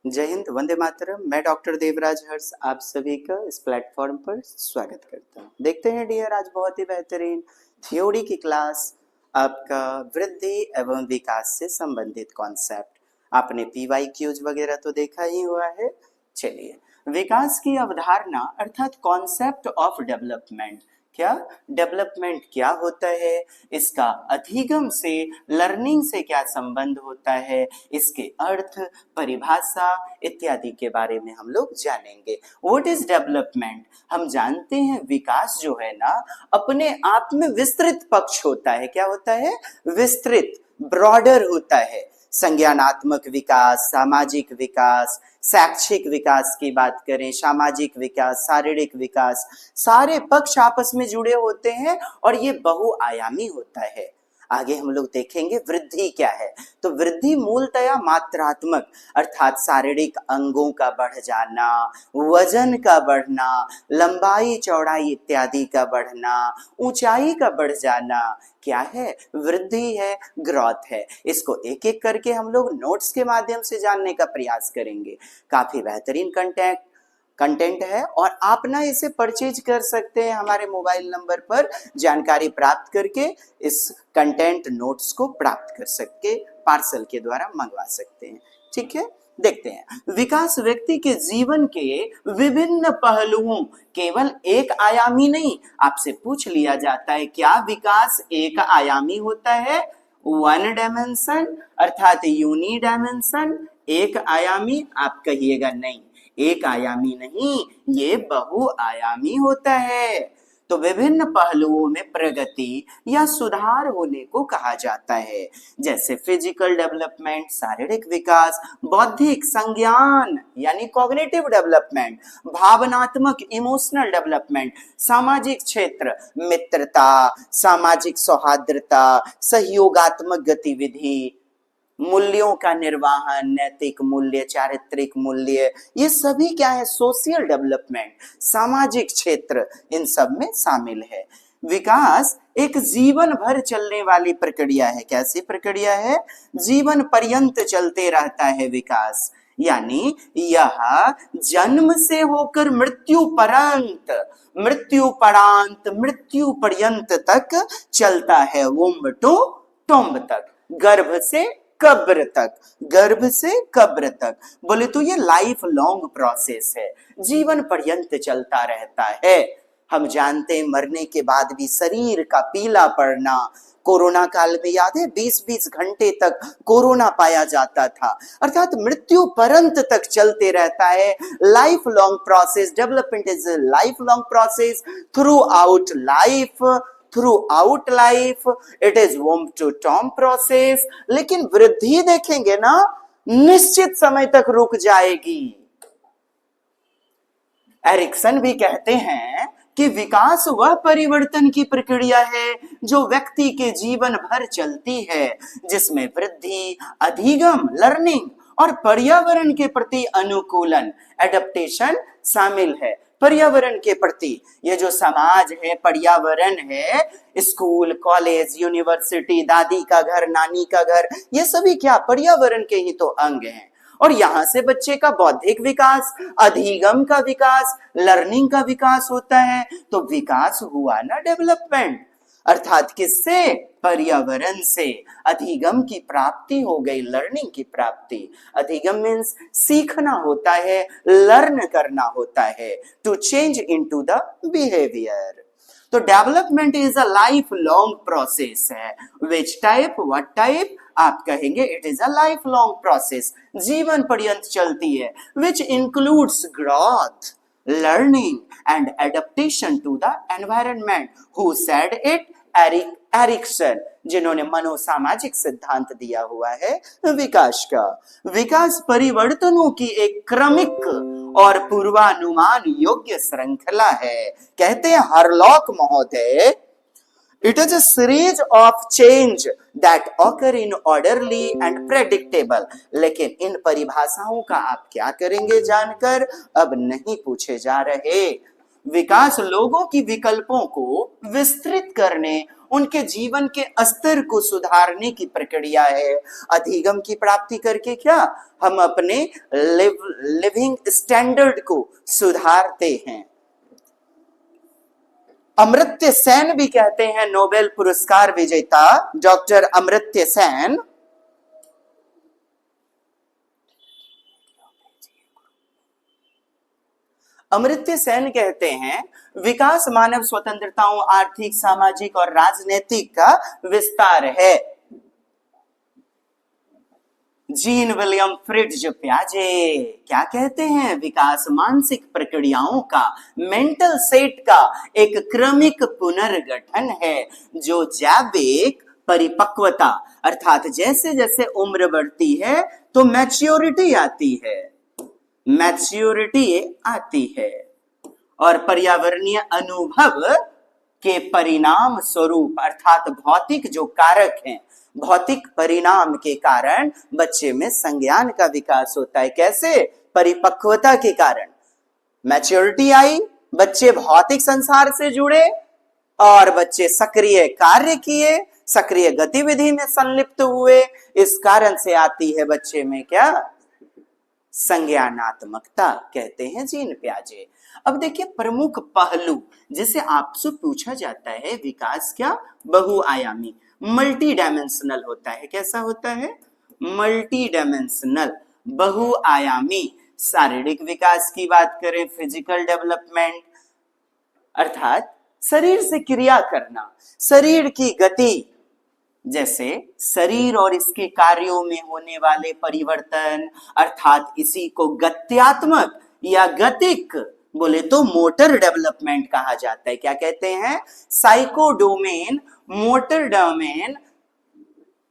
जय हिंद, वंदे मातरम। मैं डॉक्टर देवराज हर्ष आप सभी का इस प्लेटफॉर्म पर स्वागत करता हूँ। देखते हैं डियर, आज बहुत ही बेहतरीन थ्योरी की क्लास, आपका वृद्धि एवं विकास से संबंधित कॉन्सेप्ट। आपने पीवाईक्यूज वगैरह तो देखा ही हुआ है। चलिए, विकास की अवधारणा अर्थात कॉन्सेप्ट ऑफ डेवलपमेंट। क्या डेवलपमेंट क्या होता है, इसका अधिगम से लर्निंग से क्या संबंध होता है, इसके अर्थ, परिभाषा इत्यादि के बारे में हम लोग जानेंगे। What is development? हम जानते हैं विकास जो है ना, अपने आप में विस्तृत पक्ष होता है। क्या होता है? विस्तृत, ब्रॉडर होता है। संज्ञानात्मक विकास, सामाजिक विकास, शैक्षिक विकास की बात करें, सामाजिक विकास, शारीरिक विकास, सारे पक्ष आपस में जुड़े होते हैं और ये बहुआयामी होता है। आगे हम लोग देखेंगे वृद्धि क्या है। तो वृद्धि मूलतया मात्रात्मक अर्थात शारीरिक अंगों का बढ़ जाना, वजन का बढ़ना, लंबाई चौड़ाई इत्यादि का बढ़ना, ऊंचाई का बढ़ जाना, क्या है? वृद्धि है, ग्रोथ है। इसको एक एक करके हम लोग नोट्स के माध्यम से जानने का प्रयास करेंगे। काफी बेहतरीन कंटेंट है और आप ना इसे परचेज कर सकते हैं हमारे मोबाइल नंबर पर जानकारी प्राप्त करके इस कंटेंट नोट्स को प्राप्त कर सकते, पार्सल के द्वारा मंगवा सकते हैं। ठीक है, देखते हैं। विकास व्यक्ति के जीवन के विभिन्न पहलुओं, केवल एक आयामी नहीं। आपसे पूछ लिया जाता है क्या विकास एक आयामी होता है? वन डायमेंशन अर्थात यूनी डायमेंशन, एक आयामी? आप कहिएगा नहीं, एक आयामी नहीं, ये बहुआयामी होता है। तो विभिन्न पहलुओं में प्रगति या सुधार होने को कहा जाता है, जैसे फिजिकल डेवलपमेंट, शारीरिक विकास, बौद्धिक संज्ञान यानी कॉग्निटिव डेवलपमेंट, भावनात्मक इमोशनल डेवलपमेंट, सामाजिक क्षेत्र, मित्रता, सामाजिक सौहार्दता, सहयोगात्मक गतिविधि, मूल्यों का निर्वहन, नैतिक मूल्य, चारित्रिक मूल्य, ये सभी क्या है? सोशल डेवलपमेंट, सामाजिक क्षेत्र इन सब में शामिल है। विकास एक जीवन भर चलने वाली प्रक्रिया है। कैसी प्रक्रिया है? जीवन पर्यंत चलते रहता है विकास, यानी यह जन्म से होकर मृत्यु पर्यंत तक चलता है। वुम्ब टू टॉम्ब तक, गर्भ से कब्र तक बोले तो ये लाइफ लॉन्ग प्रोसेस है, जीवन पर्यंत चलता रहता है। हम जानते हैं मरने के बाद भी शरीर का पीला पड़ना, कोरोना काल में याद है 20-20 घंटे तक कोरोना पाया जाता था, अर्थात मृत्यु पर्यंत तक चलते रहता है। Lifelong process, development is a lifelong process throughout life, it is womb to tomb process. लेकिन वृद्धि देखेंगे ना, निश्चित समय तक रुक जाएगी। एरिक्सन भी कहते हैं कि विकास वह परिवर्तन की प्रक्रिया है जो व्यक्ति के जीवन भर चलती है, जिसमें वृद्धि, अधिगम, लर्निंग और पर्यावरण के प्रति अनुकूलन, एडेप्टेशन शामिल है। पर्यावरण के प्रति, ये जो समाज है, पर्यावरण है, स्कूल, कॉलेज, यूनिवर्सिटी, दादी का घर, नानी का घर, ये सभी क्या पर्यावरण के ही तो अंग हैं। और यहां से बच्चे का बौद्धिक विकास, अधिगम का विकास, लर्निंग का विकास होता है। तो विकास हुआ ना डेवलपमेंट, अर्थात किससे? पर्यावरण से। अधिगम की प्राप्ति हो गई, लर्निंग की प्राप्ति। अधिगम मीन्स सीखना होता है, लर्न करना होता है, to change into the behaviour. तो development is a lifelong process है। Which type, what type? आप कहेंगे it is a lifelong process, जीवन पर्यंत चलती है, which includes growth, learning and adaptation to the environment. Who said it? Erikson, जिन्होंने मनोसामाजिक सिद्धांत दिया हुआ है विकास का। विकास परिवर्तनों की एक क्रमिक और पूर्वानुमान योग्य श्रृंखला है। कहते हैं हरलॉक महोदय, it is a series of change that occur in orderly and predictable। लेकिन इन परिभाषाओं का आप क्या करेंगे जानकर? अब नहीं पूछे जा रहे। विकास लोगों की विकल्पों को विस्तृत करने, उनके जीवन के स्तर को सुधारने की प्रक्रिया है। अधिगम की प्राप्ति करके क्या हम अपने लिविंग स्टैंडर्ड को सुधारते हैं। अमर्त्य सेन भी कहते हैं, नोबेल पुरस्कार विजेता डॉक्टर अमर्त्य सेन, अमर्त्य सेन कहते हैं विकास मानव स्वतंत्रताओं, आर्थिक, सामाजिक और राजनीतिक का विस्तार है। जीन विलियम फ्रिट्ज प्याजे क्या कहते हैं, विकास मानसिक प्रक्रियाओं का, मेंटल सेट का एक क्रमिक पुनर्गठन है जो जैविक परिपक्वता, अर्थात जैसे जैसे उम्र बढ़ती है तो मैच्योरिटी आती है, मैच्योरिटी आती है और पर्यावरणीय अनुभव के परिणाम स्वरूप, अर्थात भौतिक जो कारक हैं, भौतिक परिणाम के कारण बच्चे में संज्ञान का विकास होता है। कैसे? परिपक्वता के कारण। मैच्योरिटी आई, बच्चे भौतिक संसार से जुड़े और बच्चे सक्रिय कार्य किए, सक्रिय गतिविधि में संलिप्त हुए, इस कारण से आती है बच्चे में क्या? संज्ञानात्मकता, कहते हैं जीन पियाजे। अब देखिए प्रमुख पहलू जिसे आपसे पूछा जाता है, विकास क्या बहुआयामी, मल्टी डायमेंशनल होता है। कैसा होता है? मल्टी डायमेंशनल, बहुआयामी। शारीरिक विकास की बात करें, फिजिकल डेवलपमेंट, अर्थात शरीर से क्रिया करना, शरीर की गति, जैसे शरीर और इसके कार्यों में होने वाले परिवर्तन, अर्थात इसी को गत्यात्मक या गतिक बोले तो मोटर डेवलपमेंट कहा जाता है। क्या कहते हैं? साइको डोमेन, मोटर डोमेन,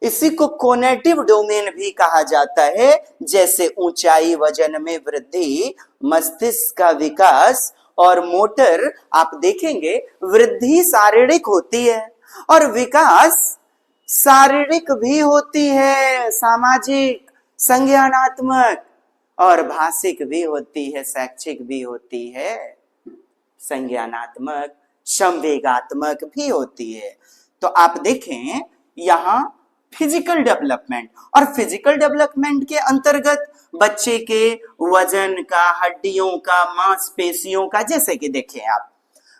इसी को कोनेटिव डोमेन भी कहा जाता है। जैसे ऊंचाई, वजन में वृद्धि, मस्तिष्क का विकास और मोटर, आप देखेंगे वृद्धि शारीरिक होती है और विकास शारीरिक भी होती है, सामाजिक, संज्ञानात्मक और भाषिक भी होती है, शैक्षिक भी होती है, संज्ञानात्मक, संवेगात्मक भी होती है। तो आप देखें यहां फिजिकल डेवलपमेंट, और फिजिकल डेवलपमेंट के अंतर्गत बच्चे के वजन का, हड्डियों का, मांसपेशियों का, जैसे कि देखें आप,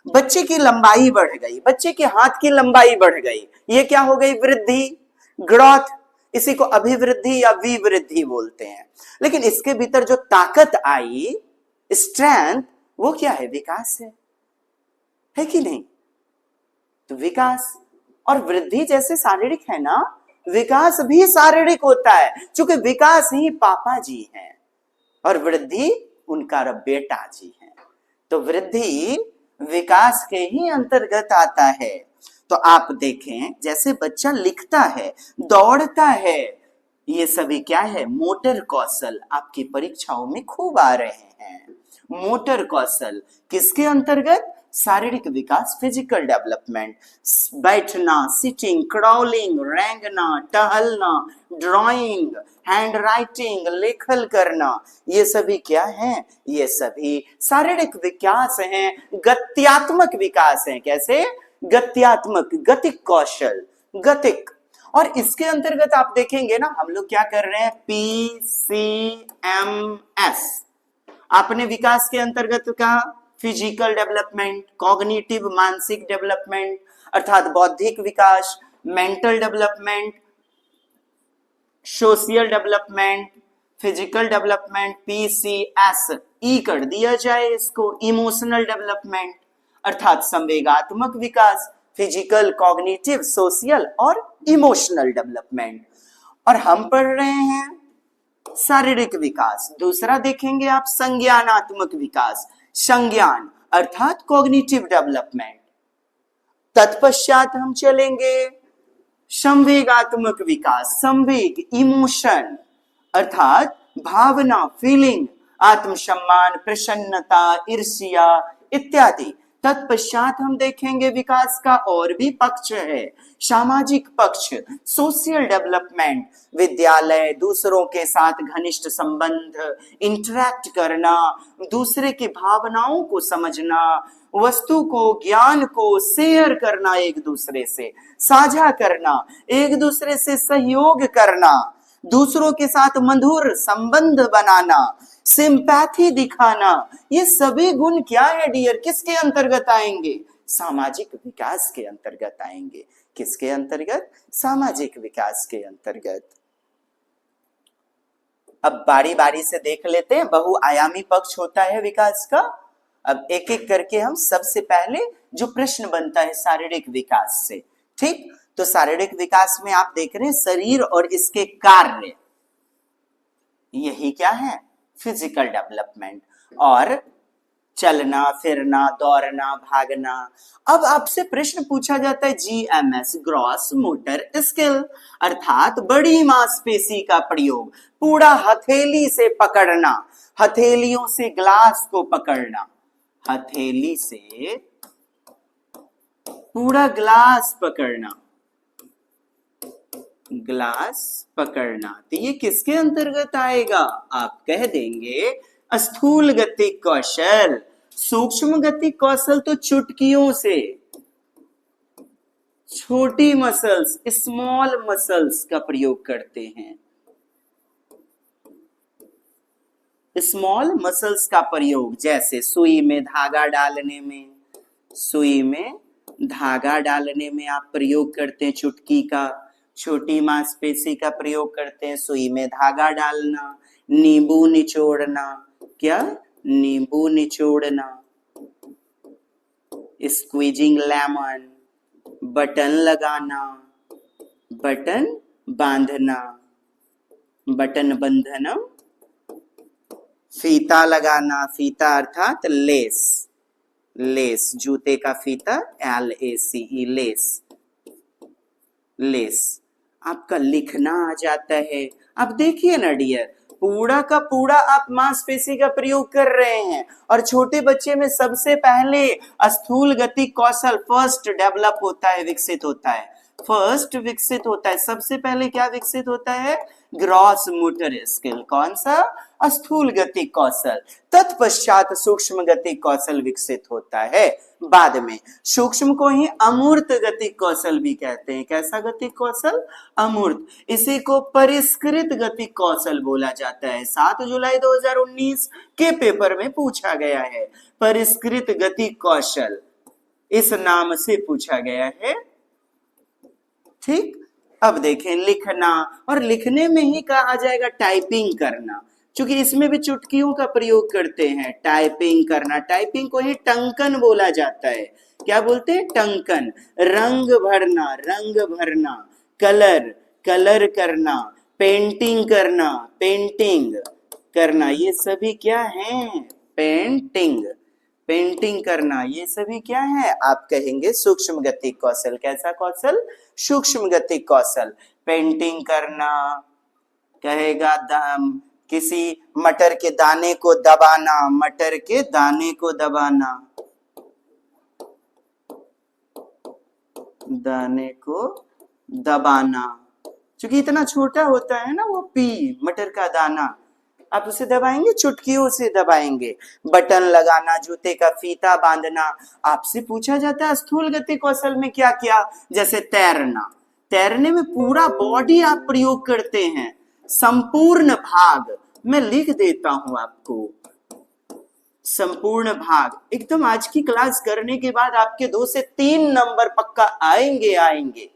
बच्चे की लंबाई बढ़ गई, बच्चे के हाथ की लंबाई बढ़ गई, ये क्या हो गई? वृद्धि, ग्रोथ। इसी को अभिवृद्धि या विवृद्धि बोलते हैं। लेकिन इसके भीतर जो ताकत आई, स्ट्रेंथ, वो क्या है? विकास है कि नहीं? तो विकास और वृद्धि जैसे शारीरिक है ना, विकास भी शारीरिक होता है, क्योंकि विकास ही पापा जी हैं और वृद्धि उनका बेटा जी है। तो वृद्धि विकास के ही अंतर्गत आता है। तो आप देखें जैसे बच्चा लिखता है, दौड़ता है, ये सभी क्या है? मोटर कौशल। आपकी परीक्षाओं में खूब आ रहे हैं मोटर कौशल। किसके अंतर्गत? शारीरिक विकास, फिजिकल डेवलपमेंट। बैठना, सिटिंग, क्राउलिंग, रेंगना, टहलना, ड्राइंग, हैंड राइटिंग, लेखन करना, ये सभी क्या हैं? ये सभी शारीरिक विकास हैं, गत्यात्मक विकास हैं। कैसे? गत्यात्मक, गतिक कौशल, गतिक। और इसके अंतर्गत आप देखेंगे ना, हम लोग क्या कर रहे हैं? PCMS। आपने विकास के अंतर्गत कहा फिजिकल डेवलपमेंट, कॉग्निटिव मानसिक डेवलपमेंट, अर्थात बौद्धिक विकास, mental development, social development, physical development, PCS, E कर दिया जाए इसको, इमोशनल डेवलपमेंट, अर्थात संवेगात्मक विकास, फिजिकल, कॉग्निटिव, सोशल और इमोशनल डेवलपमेंट। और हम पढ़ रहे हैं शारीरिक विकास। दूसरा देखेंगे आप संज्ञानात्मक विकास, संज्ञान अर्थात कॉग्निटिव डेवलपमेंट। तत्पश्चात हम चलेंगे संवेगात्मक विकास, संवेग, इमोशन, अर्थात भावना, फीलिंग, आत्मसम्मान, प्रसन्नता, ईर्ष्या इत्यादि। तत्पश्चात हम देखेंगे विकास का और भी पक्ष है, सामाजिक पक्ष, सोशल डेवलपमेंट, विद्यालय, दूसरों के साथ घनिष्ठ संबंध, इंटरेक्ट करना, दूसरे की भावनाओं को समझना, वस्तु को, ज्ञान को शेयर करना, एक दूसरे से साझा करना, एक दूसरे से सहयोग करना, दूसरों के साथ मधुर संबंध बनाना, सिंपैथी दिखाना, ये सभी गुण क्या है डियर, किसके अंतर्गत आएंगे? सामाजिक विकास के अंतर्गत आएंगे। किसके अंतर्गत? सामाजिक विकास के अंतर्गत। अब बारी बारी से देख लेते हैं, बहुआयामी पक्ष होता है विकास का। अब एक एक करके हम सबसे पहले जो प्रश्न बनता है शारीरिक विकास से, ठीक? तो शारीरिक विकास में आप देख रहे हैं शरीर और इसके कार्य, यही क्या है? Physical development. और चलना, फिरना, दौड़ना, भागना। अब आपसे प्रश्न पूछा जाता है जीएमएस, ग्रॉस मोटर स्किल, अर्थात बड़ी मांसपेशी का प्रयोग, पूरा हथेली से पकड़ना, हथेलियों से ग्लास को पकड़ना, हथेली से पूरा ग्लास पकड़ना, ग्लास पकड़ना, तो ये किसके अंतर्गत आएगा? आप कह देंगे स्थूल गति कौशल। सूक्ष्म गति कौशल तो चुटकियों से, छोटी मसल्स, स्मॉल मसल्स का प्रयोग करते हैं, स्मॉल मसल्स का प्रयोग, जैसे सुई में धागा डालने में, सुई में धागा डालने में आप प्रयोग करते हैं चुटकी का, छोटी मांसपेशी का प्रयोग करते हैं सुई में धागा डालना, नींबू निचोड़ना, क्या? नींबू निचोड़ना, स्क्वीजिंग लेमन, बटन लगाना, बटन बांधना, बटन बंधनम, फीता लगाना, फीता अर्थात लेस, लेस, जूते का फीता, LACE, लेस, लेस। आपका लिखना आ जाता है। अब देखिए ना डियर, पूरा का पूरा आप मांसपेशी का प्रयोग कर रहे हैं, और छोटे बच्चे में सबसे पहले स्थूल गति कौशल फर्स्ट डेवलप होता है, विकसित होता है, फर्स्ट विकसित होता है। सबसे पहले क्या विकसित होता है? Gross motor skill. कौन सा? स्थूल गति कौशल। तत्पश्चात सूक्ष्म गति कौशल विकसित होता है बाद में। सूक्ष्म को ही अमूर्त गति कौशल भी कहते हैं। कैसा गति कौशल? अमूर्त। इसी को परिष्कृत गति कौशल बोला जाता है। 7 जुलाई 2019 के पेपर में पूछा गया है, परिष्कृत गति कौशल इस नाम से पूछा गया है, ठीक? अब देखें लिखना, और लिखने में ही कहा आ जाएगा टाइपिंग करना, क्योंकि इसमें भी चुटकियों का प्रयोग करते हैं। टाइपिंग करना, टाइपिंग को ही टंकन बोला जाता है। क्या बोलते हैं? टंकन। रंग भरना, रंग भरना, कलर, कलर करना, पेंटिंग करना, पेंटिंग करना, ये सभी क्या है? पेंटिंग, पेंटिंग करना, ये सभी क्या है? आप कहेंगे सूक्ष्म गति कौशल। कैसा कौशल? सूक्ष्म गति कौशल। पेंटिंग करना, कहेगा किसी मटर के दाने को दबाना, मटर के दाने को दबाना, दाने को दबाना, क्योंकि इतना छोटा होता है ना वो पी, मटर का दाना, आप उसे दबाएंगे, चुटकियों से दबाएंगे। बटन लगाना, जूते का फीता बांधना। आपसे पूछा जाता है स्थूल गति कौशल में क्या क्या? जैसे तैरना, तैरने में पूरा बॉडी आप प्रयोग करते हैं, संपूर्ण भाग। मैं लिख देता हूं आपको, संपूर्ण भाग। एकदम आज की क्लास करने के बाद आपके 2 से 3 नंबर पक्का आएंगे, आएंगे।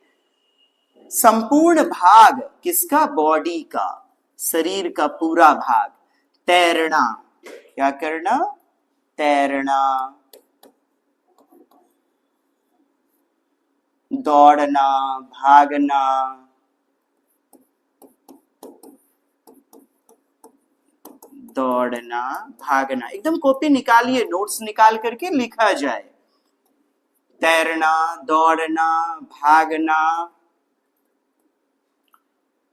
संपूर्ण भाग किसका? बॉडी का, शरीर का पूरा भाग। तैरना, क्या करना? तैरना। दौड़ना, भागना, दौड़ना, भागना। एकदम कॉपी निकालिए, नोट्स निकाल करके लिखा जाए। तैरना, दौड़ना, भागना,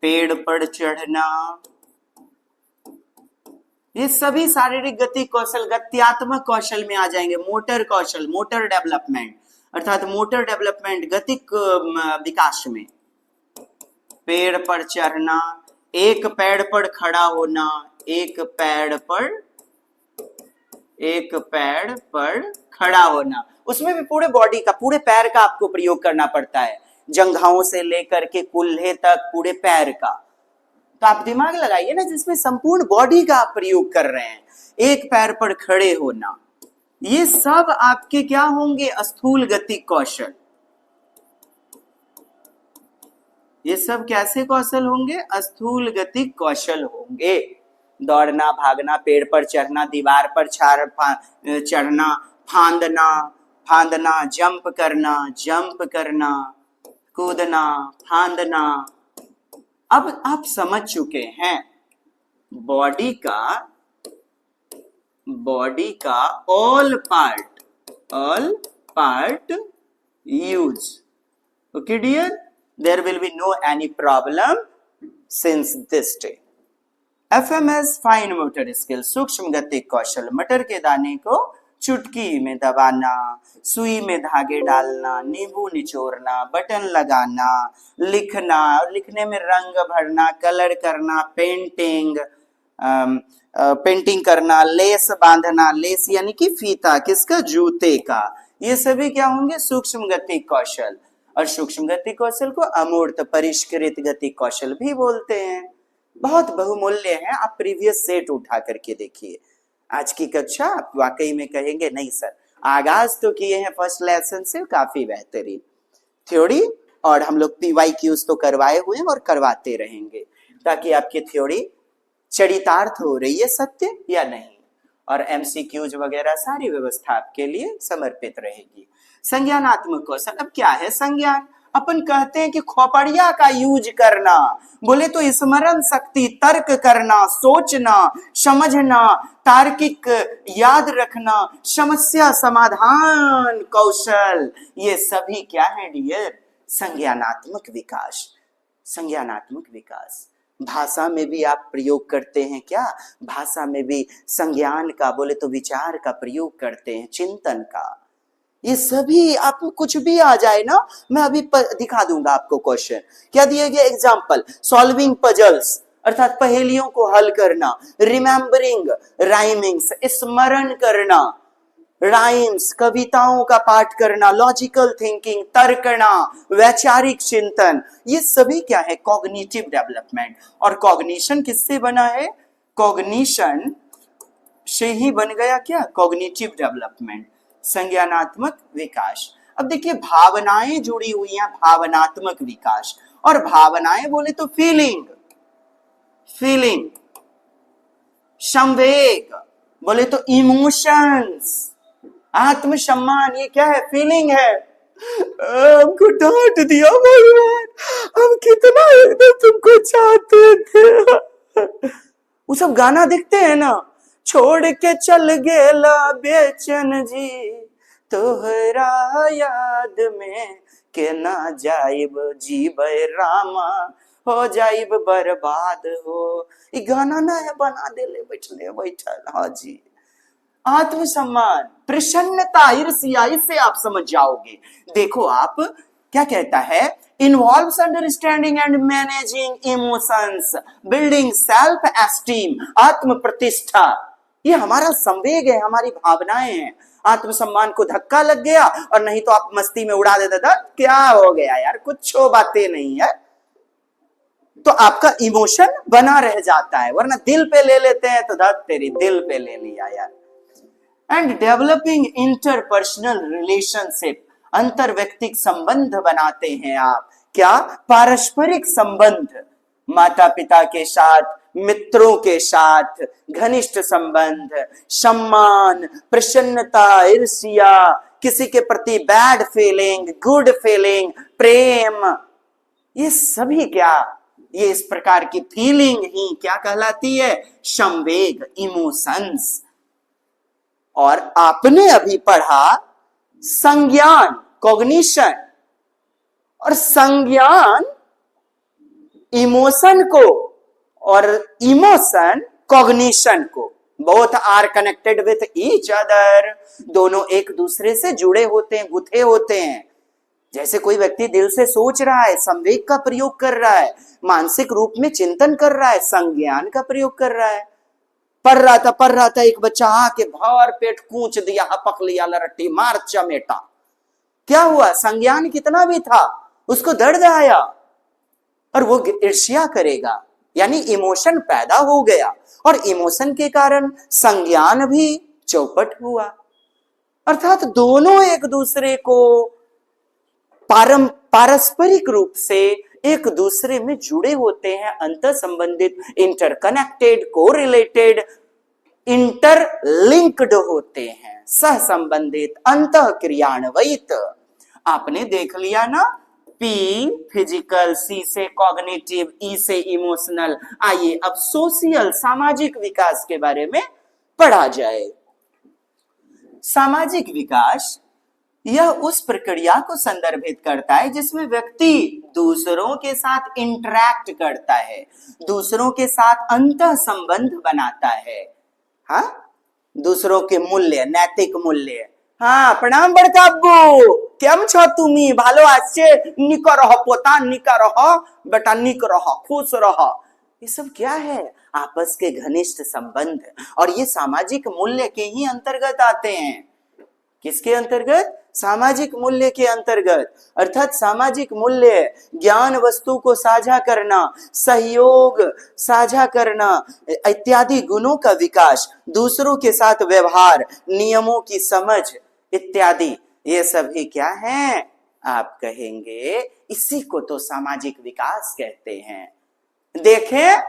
पेड़ पर चढ़ना, ये सभी शारीरिक गति कौशल गत्यात्मक कौशल में आ जाएंगे। मोटर कौशल, मोटर डेवलपमेंट, अर्थात मोटर डेवलपमेंट गतिक विकास में। पेड़ पर चढ़ना, एक पैर पर खड़ा होना, एक पैर पर खड़ा होना, उसमें भी पूरे बॉडी का, पूरे पैर का आपको प्रयोग करना पड़ता है, जंघाओं से लेकर के कुल्हे तक पूरे पैर का। तो आप दिमाग लगाइए ना, जिसमें संपूर्ण बॉडी का आप प्रयोग कर रहे हैं। एक पैर पर खड़े होना, ये सब आपके क्या होंगे? स्थूल गतिक कौशल। ये सब कैसे कौशल होंगे? स्थूल गतिक कौशल होंगे। दौड़ना, भागना, पेड़ पर चढ़ना, दीवार पर चढ़ना, फांदना, जंप करना, कूदना, फांदना। अब आप समझ चुके हैं बॉडी का all part use. Okay dear, there will be no any problem since this day. FMS fine motor skill, सूक्ष्म गतिक कौशल। मटर के दाने को चुटकी में दबाना, सुई में धागे डालना, नींबू निचोड़ना, बटन लगाना, लिखना, लिखने में रंग भरना, कलर करना, पेंटिंग करना, लेस बांधना, लेस यानी कि फीता, किसका? जूते का। ये सभी क्या होंगे? सूक्ष्म गतिक कौशल। और सूक्ष्म गतिक कौशल को अमूर्त परिष्कृत गतिक कौशल भी बोलते हैं। बहुत बहुमूल्य है, आप प्रीवियस सेट उठा करके देखिए। आज की कक्षा आप वाकई में कहेंगे नहीं सर, आगाज तो किए हैं फर्स्ट लेसन से, काफी बेहतरीन थ्योरी, और हम लोग PYQs तो करवाए हुए हैं और करवाते रहेंगे, ताकि आपकी थ्योरी चरितार्थ हो रही है सत्य या नहीं, और MCQs वगैरह सारी व्यवस्था आपके लिए समर्पित रहेगी। संज्ञानात्मक कौशल, अब क्या है संज्ञान? अपन कहते हैं कि खोपड़िया का यूज करना, बोले तो स्मरण शक्ति, तर्क करना, सोचना, समझना, तार्किक याद रखना, समस्या समाधान कौशल, ये सभी क्या है डियर? संज्ञानात्मक विकास। संज्ञानात्मक विकास। भाषा में भी आप प्रयोग करते हैं क्या? भाषा में भी संज्ञान का, बोले तो विचार का प्रयोग करते हैं, चिंतन का। ये सभी आपको कुछ भी आ जाए ना, मैं अभी दिखा दूंगा आपको क्वेश्चन। क्या दिए गए? एग्जाम्पल, सॉल्विंग पजल्स अर्थात पहेलियों को हल करना, रिमेम्बरिंग राइमिंग्स स्मरण करना, राइम्स कविताओं का पाठ करना, लॉजिकल थिंकिंग तर्कना, वैचारिक चिंतन, ये सभी क्या है? Cognitive development. और कॉग्निशन किससे बना है? कॉग्निशन से ही बन गया क्या? कॉग्निटिव डेवलपमेंट, संज्ञानात्मक विकास। अब देखिए भावनाएं जुड़ी हुई हैं, भावनात्मक विकास। और भावनाएं बोले तो फीलिंग, संवेग बोले तो इमोशंस, आत्मसम्मान, ये क्या है? फीलिंग है। हमको डांट दिया भगवान, हम कितना एकदम तुमको चाहते थे। वो सब गाना देखते हैं ना, छोड़ के चल गेला बेचन जी, तोहरा याद में के ना जाइब जीवे रामा, हो जाइब बर्बाद हो। ये गाना ना है बना देले बैठल। हाँ जी, आत्मसम्मान, प्रसन्नता, ईर्ष्या, इससे आप समझ जाओगे। देखो आप क्या कहता है? involves understanding and managing emotions, building self esteem, आत्म प्रतिष्ठा। ये हमारा संवेग है, हमारी भावनाएं हैं। आत्मसम्मान को धक्का लग गया और नहीं तो आप मस्ती में उड़ा देते थे, क्या हो गया यार, कुछ बातें नहीं है, तो आपका इमोशन बना रह जाता है। वरना दिल पे ले लेते हैं तो धत तेरी दिल पे ले लिया यार। एंड डेवलपिंग इंटरपर्सनल रिलेशनशिप, अंतर व्यक्तिक संबंध बनाते हैं आप। क्या? पारस्परिक संबंध, माता पिता के साथ, मित्रों के साथ घनिष्ठ संबंध, सम्मान, प्रसन्नता, ईर्ष्या, किसी के प्रति बैड फीलिंग, गुड फीलिंग, प्रेम, ये सभी क्या? ये इस प्रकार की फीलिंग ही क्या कहलाती है? संवेग, इमोशंस। और आपने अभी पढ़ा संज्ञान, कॉग्निशन, और संज्ञान इमोशन को और इमोशन कॉग्निशन को both are connected with each other, दोनों एक दूसरे से जुड़े होते हैं, गुथे होते हैं। जैसे कोई व्यक्ति दिल से सोच रहा है, संवेग का प्रयोग कर रहा है, मानसिक रूप में चिंतन कर रहा है, संज्ञान का प्रयोग कर रहा है। पढ़ रहा था, एक बच्चा आके भर पेट कूच दिया, हपक लिया, लरट्टी मार चमेटा। क्या हुआ? संज्ञान कितना भी था, उसको दर्द आया और वो ईर्ष्या करेगा, यानी इमोशन पैदा हो गया और इमोशन के कारण संज्ञान भी चौपट हुआ। अर्थात दोनों एक दूसरे को पारस्परिक रूप से एक दूसरे में जुड़े होते हैं, अंतर संबंधित, इंटरकनेक्टेड, कोरिलेटेड, इंटरलिंक्ड होते हैं, सह संबंधित, अंतः क्रियान्वित। आपने देख लिया ना, पी फिजिकल, सी से कॉग्निटिव, ई से इमोशनल। आइए अब सोशल, सामाजिक विकास के बारे में पढ़ा जाए। सामाजिक विकास यह उस प्रक्रिया को संदर्भित करता है जिसमें व्यक्ति दूसरों के साथ इंटरैक्ट करता है, दूसरों के साथ अंतः संबंध बनाता है। हाँ, दूसरों के मूल्य, नैतिक मूल्य। हाँ, प्रणाम बड़का अब्बू, केम छो तुमी? भालो आछे, निक रहो पोता, निक रहो बेटा, निक रहो, खुश रहो। ये सब क्या है? आपस के घनिष्ठ संबंध। और ये सामाजिक मूल्य के ही अंतर्गत आते हैं। किसके अंतर्गत? सामाजिक मूल्य के अंतर्गत। अर्थात सामाजिक मूल्य ज्ञान वस्तु को साझा करना, सहयोग साझा करना इत्यादि गुणों का विकास, दूसरों के साथ व्यवहार, नियमों की समझ इत्यादि, ये सभी क्या हैं? आप कहेंगे इसी को तो सामाजिक विकास कहते हैं। देखें,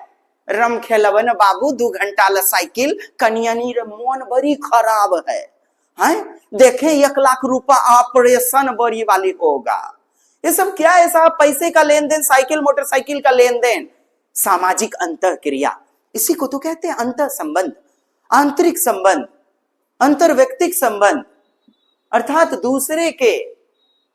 रम खेलवन बाबू 2 घंटा ला साइकिल, कनियानी रे मन बड़ी खराब है। देखें 1 लाख रुपया ऑपरेशन बड़ी वाली होगा। ये सब क्या है साहब? पैसे का लेन देन, साइकिल मोटरसाइकिल का लेन देन, सामाजिक अंतर क्रिया, इसी को तो कहते हैं अंतर संबंध, आंतरिक संबंध, अंतर व्यक्तिक संबंध। अर्थात दूसरे के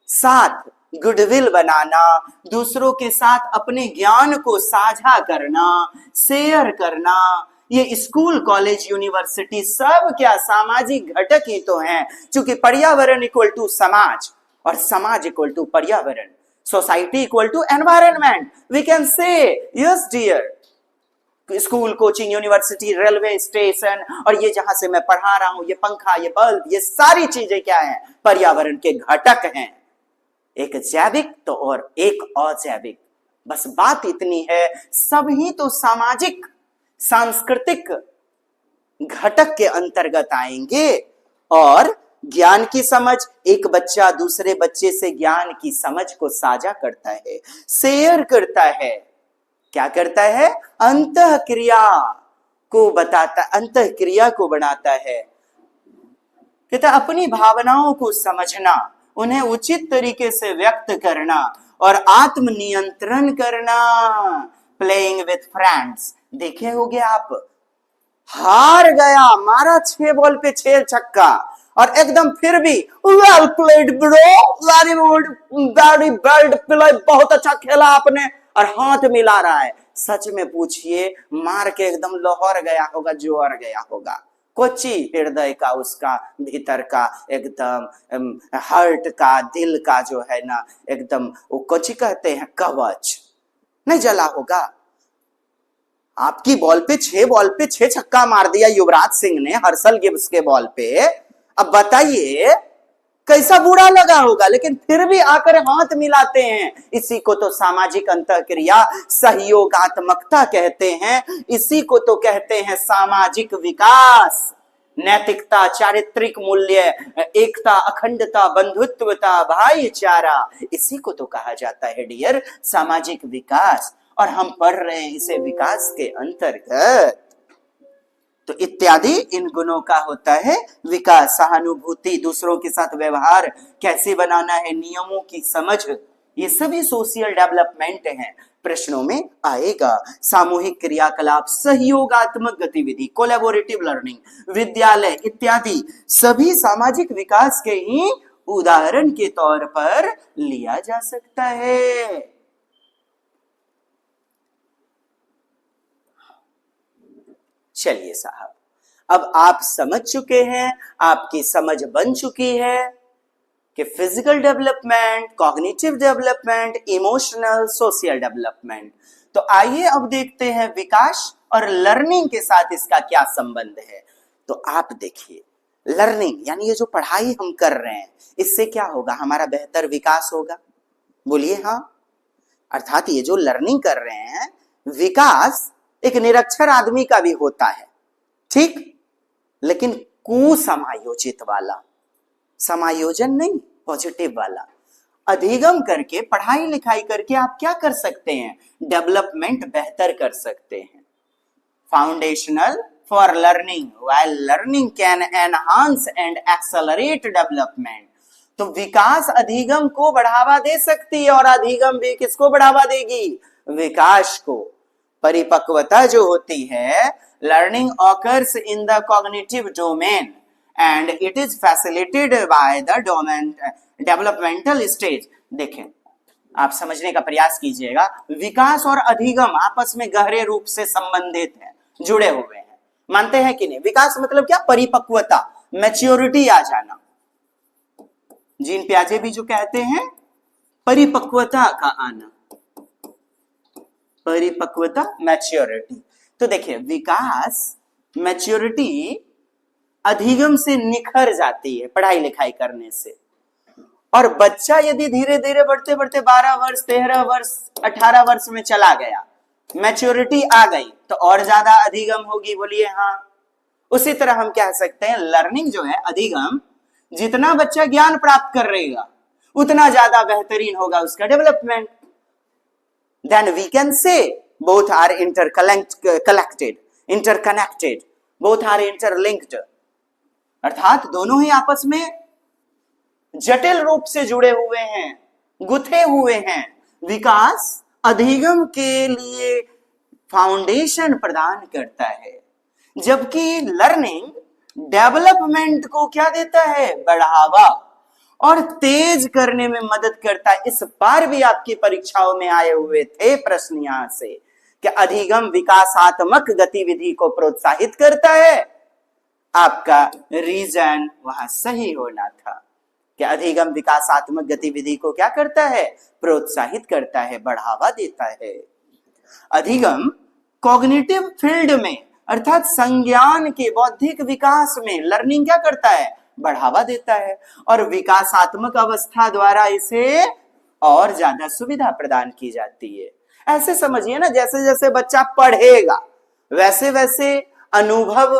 साथ गुडविल बनाना, दूसरों के साथ अपने ज्ञान को साझा करना, शेयर करना। ये स्कूल, कॉलेज, यूनिवर्सिटी सब क्या सामाजिक घटक ही तो हैं, क्योंकि पर्यावरण इक्वल टू समाज और समाज इक्वल टू पर्यावरण, society equal to environment. We can say yes dear, school, coaching, university, railway station और ये जहां से मैं पढ़ा रहा हूं, ये पंखा, ये बल्ब, ये सारी चीजें क्या हैं? पर्यावरण के घटक हैं, एक जैविक तो और एक अजैविक। बस बात इतनी है, सभी तो सामाजिक सांस्कृतिक घटक के अंतर्गत आएंगे। और ज्ञान की समझ, एक बच्चा दूसरे बच्चे से ज्ञान की समझ को साझा करता है, शेयर करता है। क्या करता है? अंतः क्रिया को बताता, अंतः क्रिया को बनाता है। कहता अपनी भावनाओं को समझना, उन्हें उचित तरीके से व्यक्त करना और आत्म नियंत्रण करना। प्लेइंग विथ फ्रेंड्स, देखे होगे आप, हार गया, मारा 6 बॉल पे 6 छक्का और एकदम फिर भी well played bro, very good, very well played, बहुत अच्छा खेला आपने, और हाथ मिला रहा है। सच में पूछिए, मार के एकदम लोहर गया होगा, जोर गया होगा। कोची हृदय का, उसका भीतर का एकदम हार्ट का, दिल का जो है ना, एकदम वो कोची कहते हैं, कवच नहीं जला होगा। आपकी बॉल पे 6 छक्का मार दिया युवराज सिंह ने हर्षल गिब्स के बॉल पे। अब बताइए कैसा बुरा लगा होगा, लेकिन फिर भी आकर हाथ मिलाते हैं। इसी को तो सामाजिक अंतःक्रिया, सहयोगात्मकता कहते हैं। इसी को तो कहते हैं सामाजिक विकास। नैतिकता, चारित्रिक मूल्य, एकता, अखंडता, बंधुत्वता, भाईचारा, इसी को तो कहा जाता है डियर सामाजिक विकास। और हम पढ़ रहे हैं इसे विकास के अंतर्गत। तो इत्यादि इन गुणों का होता है विकास। सहानुभूति, दूसरों के साथ व्यवहार कैसे बनाना है, नियमों की समझ, ये सभी सोशल डेवलपमेंट हैं। प्रश्नों में आएगा। सामूहिक क्रियाकलाप, सहयोगात्मक गतिविधि, कोलैबोरेटिव लर्निंग, विद्यालय इत्यादि सभी सामाजिक विकास के ही उदाहरण के तौर पर लिया जा सकता है। चलिए साहब, अब आप समझ चुके हैं, आपकी समझ बन चुकी है कि physical development, cognitive development, emotional, social development. तो आइए अब देखते हैं विकास और लर्निंग के साथ इसका क्या संबंध है। तो आप देखिए, लर्निंग यानी ये जो पढ़ाई हम कर रहे हैं, इससे क्या होगा, हमारा बेहतर विकास होगा। बोलिए हाँ। अर्थात ये जो लर्निंग कर रहे हैं, विकास एक निरक्षर आदमी का भी होता है, ठीक, लेकिन कुसमायोजित वाला, समायोजन नहीं, पॉजिटिव वाला। अधिगम करके, पढ़ाई लिखाई करके आप क्या कर सकते हैं, डेवलपमेंट बेहतर कर सकते हैं। Foundational for learning, while learning can enhance and accelerate development. तो विकास अधिगम को बढ़ावा दे सकती है, और अधिगम भी किसको बढ़ावा देगी, विकास को। परिपक्वता जो होती है, learning occurs in the cognitive domain and it is facilitated by the domain developmental stage. देखें, आप समझने का प्रयास कीजिएगा, विकास और अधिगम आपस में गहरे रूप से संबंधित हैं, जुड़े हुए हैं। मानते हैं कि नहीं? विकास मतलब क्या, परिपक्वता, मैच्योरिटी आ जाना। जीन प्याजे भी जो कहते हैं, परिपक्वता का आना, परिपक्वता, मैच्योरिटी। तो देखिए, विकास, मैच्योरिटी अधिगम से निखर जाती है पढ़ाई लिखाई करने से। और बच्चा यदि धीरे धीरे बढ़ते बढ़ते 12 वर्ष, 13 वर्ष, 18 वर्ष में चला गया, मैच्योरिटी आ गई, तो और ज्यादा अधिगम होगी। बोलिए हाँ। उसी तरह हम कह सकते हैं, लर्निंग जो है, अधिगम, जितना बच्चा ज्ञान प्राप्त कर रहेगा उतना ज्यादा बेहतरीन होगा उसका development. Then we can say both are interconnected, both are interlinked. अर्थात दोनों ही आपस में जटिल रूप से जुड़े हुए हैं, गुथे हुए हैं। विकास अधिगम के लिए फाउंडेशन प्रदान करता है, जबकि लर्निंग डेवलपमेंट को क्या देता है, बढ़ावा और तेज करने में मदद करता है। इस बार भी आपकी परीक्षाओं में आए हुए थे प्रश्न यहां से कि अधिगम विकासात्मक गतिविधि को प्रोत्साहित करता है। आपका रीजन वहां सही होना था कि अधिगम विकासात्मक गतिविधि को क्या करता है, प्रोत्साहित करता है, बढ़ावा देता है। अधिगम कॉग्निटिव फील्ड में, अर्थात संज्ञान के बौद्धिक विकास में लर्निंग क्या करता है, बढ़ावा देता है, और विकासात्मक अवस्था द्वारा इसे और ज्यादा सुविधा प्रदान की जाती है। ऐसे समझिए ना, जैसे जैसे बच्चा पढ़ेगा वैसे वैसे अनुभव